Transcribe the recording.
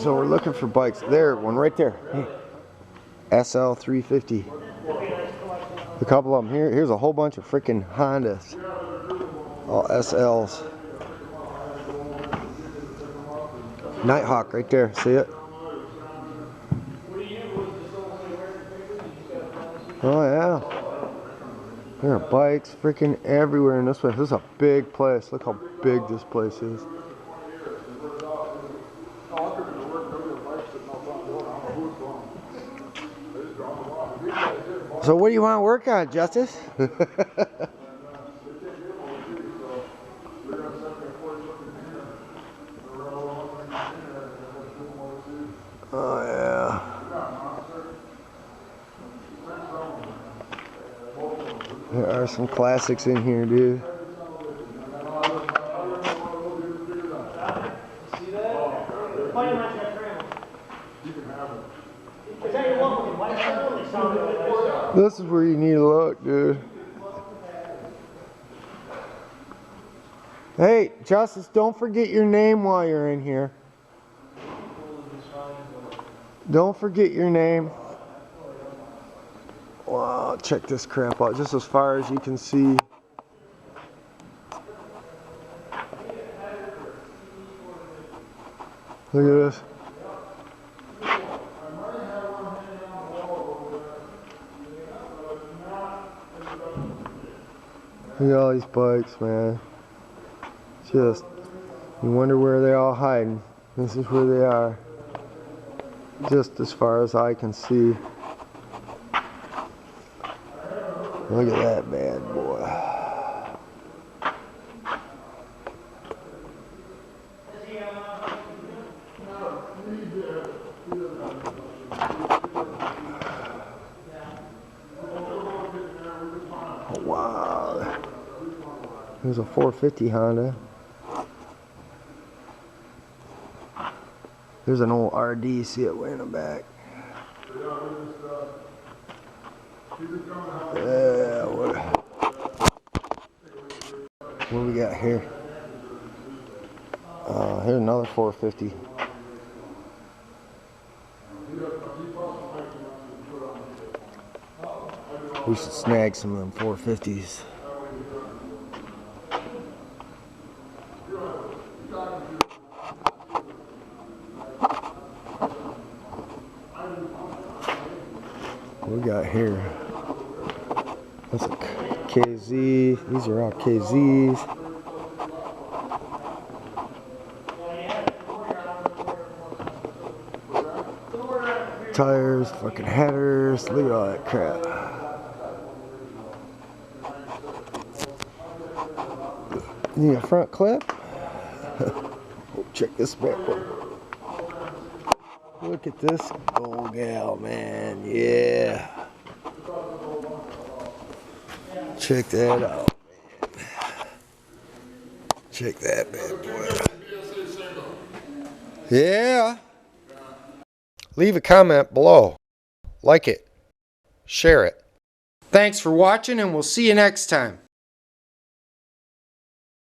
So we're looking for bikes. There, one right there. Hey. SL 350. A couple of them here. Here's a whole bunch of freaking Hondas. All SLs. Nighthawk right there. See it? Oh yeah. There are bikes freaking everywhere in this place. This is a big place. Look how big this place is. So what do you want to work on, Justice? Oh yeah. There are some classics in here, dude. This is where you need to look, dude. Hey, Justice, don't forget your name while you're in here. Don't forget your name. Wow, check this crap out. Just as far as you can see. Look at this. Look at all these bikes, man. Just, you wonder where they're all hiding. This is where they are. Just as far as I can see. Look at that bad boy. Oh, wow. There's a 450 Honda. There's an old RD, see it way in the back. Yeah, what we got here? Here's another 450. We should snag some of them 450s. What we got here? That's a KZ. These are all KZs. Tires, fucking headers. Look at all that crap. You need a front clip? Oh, check this back one. Look at this old gal, man. Yeah. Check that out, man. Check that bad boy. Yeah. Leave a comment below. Like it. Share it. Thanks for watching, and we'll see you next time.